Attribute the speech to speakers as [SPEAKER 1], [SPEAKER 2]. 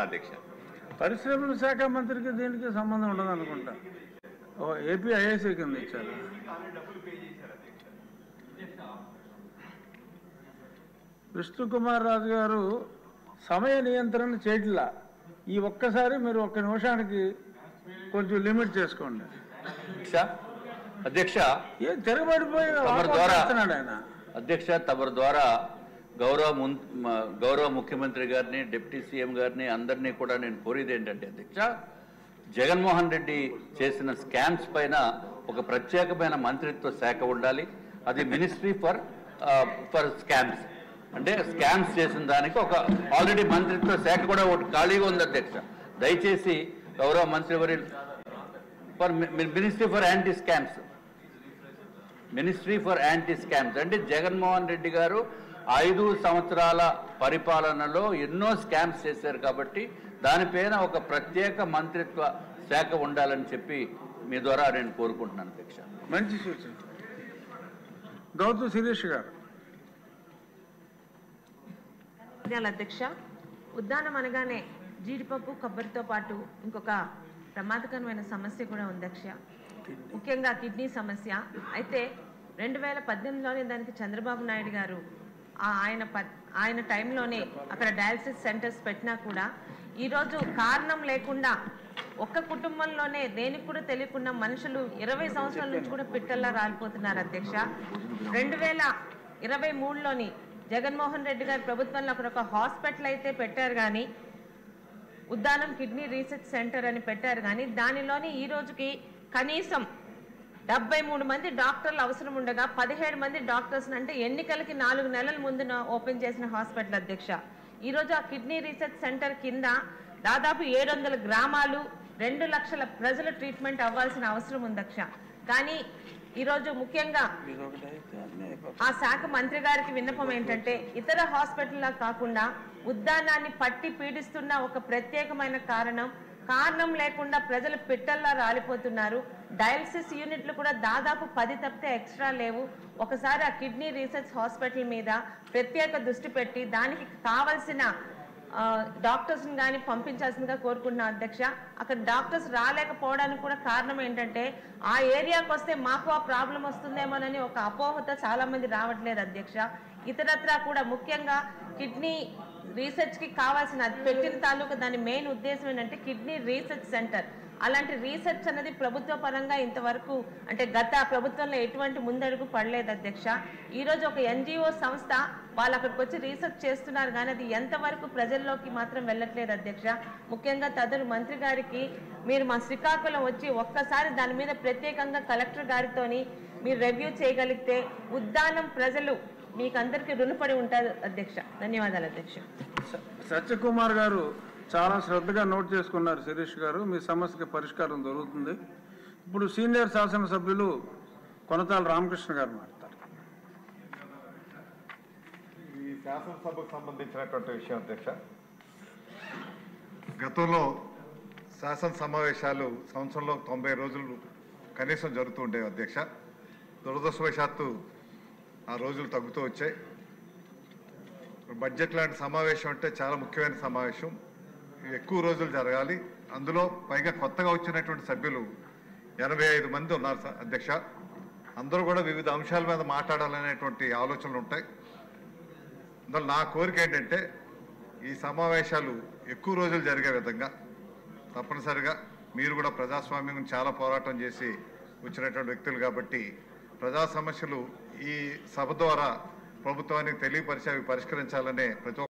[SPEAKER 1] అధ్యక్ష
[SPEAKER 2] పరిశ్రమల శాఖ మంత్రికి దీనికి సంబంధం ఉండదు అనుకుంటా. ఏపీ ఐఏసీ కింద ఇచ్చారు. విష్ణుకుమార్ రాజు గారు సమయ నియంత్రణ చేయట్లా. ఈ ఒక్కసారి మీరు ఒక్క నిమిషానికి కొంచెం లిమిట్ చేసుకోండి.
[SPEAKER 1] అధ్యక్ష
[SPEAKER 2] ఏం తిరగబడిపోయి ఆయన
[SPEAKER 1] అధ్యక్ష తమరి ద్వారా గౌరవ ముఖ్యమంత్రి గారిని డిప్యూటీ సీఎం గారిని అందరినీ కూడా నేను కోరేది ఏంటంటే అధ్యక్ష, జగన్మోహన్ రెడ్డి చేసిన స్కామ్స్ పైన ఒక ప్రత్యేకమైన మంత్రిత్వ శాఖ ఉండాలి. అది మినిస్ట్రీ ఫర్ స్కామ్స్, అంటే స్కామ్స్ చేసిన దానికి ఒక ఆల్రెడీ మంత్రిత్వ శాఖ కూడా ఒకటి ఖాళీగా ఉంది అధ్యక్ష. దయచేసి గౌరవ మంత్రివర్యులు ministry for anti scams, ministry for anti scams అంటే జగన్మోహన్ రెడ్డి గారు 5 సంవత్సరాల పరిపాలనలో ఎన్నో స్కామ్స్ చేశారు కాబట్టి దానిపైన ఒక ప్రత్యేక మంత్రిత్వ శాఖ ఉండాలని చెప్పి మీ ద్వారా నేను కోరుకుంటున్నాను అధ్యక్ష.
[SPEAKER 2] మంచి సూచన. గౌతమ్ శిరీష్ గారు.
[SPEAKER 3] అధ్యక్ష, ఉద్దానం అనగానే జీడిపప్పు కొబ్బరితో పాటు ఇంకొక ప్రమాదకరమైన సమస్య కూడా ఉంది అధ్యక్ష, ముఖ్యంగా కిడ్నీ సమస్య. అయితే 2018లోనే దానికి చంద్రబాబు నాయుడు గారు ఆయన టైంలోనే అక్కడ డయాలసిస్ సెంటర్స్ పెట్టినా కూడా ఈరోజు కారణం లేకుండా ఒక్క కుటుంబంలోనే దేనికి కూడా తెలియకుండా మనుషులు 20 సంవత్సరాల నుంచి కూడా పిట్టల్లా రాలిపోతున్నారు అధ్యక్ష. 2023లోని జగన్మోహన్ రెడ్డి గారి ప్రభుత్వంలో అక్కడ ఒక హాస్పిటల్ అయితే పెట్టారు కానీ, ఉద్దానం కిడ్నీ రీసెర్చ్ సెంటర్ అని పెట్టారు కానీ దానిలోని ఈ రోజుకి కనీసం 73 మంది డాక్టర్లు అవసరం ఉండగా 17 మంది డాక్టర్స్ అంటే ఎన్నికలకి 4 నెలల ముందున ఓపెన్ చేసిన హాస్పిటల్ అధ్యక్ష. ఈరోజు ఆ కిడ్నీ రీసెర్చ్ సెంటర్ కింద దాదాపు 700 గ్రామాలు 2 లక్షల ప్రజల ట్రీట్మెంట్ అవ్వాల్సిన అవసరం ఉంది అధ్యక్ష. కానీ ఈరోజు ముఖ్యంగా ఆ శాఖ మంత్రి గారికి విన్నపం ఏంటంటే, ఇతర హాస్పిటల్లా కాకుండా ఉద్దానాన్ని పట్టి పీడిస్తున్న ఒక ప్రత్యేకమైన కారణం లేకుండా ప్రజలు పిట్టల్లా రాలిపోతున్నారు. డయాలసిస్ యూనిట్లు కూడా దాదాపు 10 తప్పితే ఎక్స్ట్రా లేవు. ఒకసారి ఆ కిడ్నీ రీసెర్చ్ హాస్పిటల్ మీద ప్రత్యేక దృష్టి పెట్టి దానికి కావాల్సిన డాక్టర్స్ని కానీ పంపించాల్సిందిగా కోరుకుంటున్నాం అధ్యక్ష. అక్కడ డాక్టర్స్ రాలేకపోవడానికి కూడా కారణం ఏంటంటే, ఆ ఏరియాకి వస్తే మాకు ఆ ప్రాబ్లం వస్తుందేమోనని ఒక అపోహతో చాలా మంది రావట్లేదు అధ్యక్ష. ఇతరత్రా కూడా ముఖ్యంగా కిడ్నీ రీసెర్చ్కి కావాల్సిన పెట్టిన తాలూకా దాని మెయిన్ ఉద్దేశం ఏంటంటే కిడ్నీ రీసెర్చ్ సెంటర్. అలాంటి రీసెర్చ్ అనేది ప్రభుత్వ పరంగా ఇంతవరకు అంటే గత ప్రభుత్వంలో ఎటువంటి ముందడుగు పడలేదు అధ్యక్ష. ఈరోజు ఒక ఎన్జిఓ సంస్థ వాళ్ళు అక్కడికి వచ్చి రీసెర్చ్ చేస్తున్నారు కానీ అది ఎంతవరకు ప్రజల్లోకి మాత్రం వెళ్ళట్లేదు అధ్యక్ష. ముఖ్యంగా తదురు మంత్రి గారికి మీరు మా శ్రీకాకుళం వచ్చి ఒక్కసారి దాని మీద ప్రత్యేకంగా కలెక్టర్ గారితోని మీరు రివ్యూ చేయగలిగితే ఉద్దానం ప్రజలు మీకు అందరికీ రుణపడి ఉంటారు అధ్యక్ష. ధన్యవాదాలు అధ్యక్ష.
[SPEAKER 2] సత్యకుమార్ గారు చాలా శ్రద్ధగా నోట్ చేసుకున్నారు. శిరీష్ గారు, మీ సమస్యకి పరిష్కారం దొరుకుతుంది. ఇప్పుడు సీనియర్ శాసనసభ్యులు కొనతాల రామకృష్ణ గారు మాట్లాడతారు.
[SPEAKER 4] ఈ శాసనసభకు సంబంధించినటువంటి విషయం అధ్యక్ష, గతంలో శాసన సమావేశాలు సంవత్సరంలో 90 రోజులు కనీసం జరుగుతూ ఉండేవి అధ్యక్ష. దురదృష్టవశాత్తు ఆ రోజులు తగ్గుతూ వచ్చాయి. బడ్జెట్ లాంటి సమావేశం అంటే చాలా ముఖ్యమైన సమావేశం, ఎక్కువ రోజులు జరగాలి. అందులో పైగా కొత్తగా వచ్చినటువంటి సభ్యులు 85 మంది ఉన్నారు అధ్యక్ష. అందరూ కూడా వివిధ అంశాల మీద మాట్లాడాలనేటువంటి ఆలోచనలు ఉంటాయి. అందులో నా కోరిక ఏంటంటే ఈ సమావేశాలు ఎక్కువ రోజులు జరిగే విధంగా తప్పనిసరిగా మీరు కూడా ప్రజాస్వామ్యం చాలా పోరాటం చేసి వచ్చినటువంటి వ్యక్తులు కాబట్టి ప్రజా సమస్యలు ఈ సభ ద్వారా ప్రభుత్వానికి తెలియపరిచి అవి పరిష్కరించాలనే ప్రతి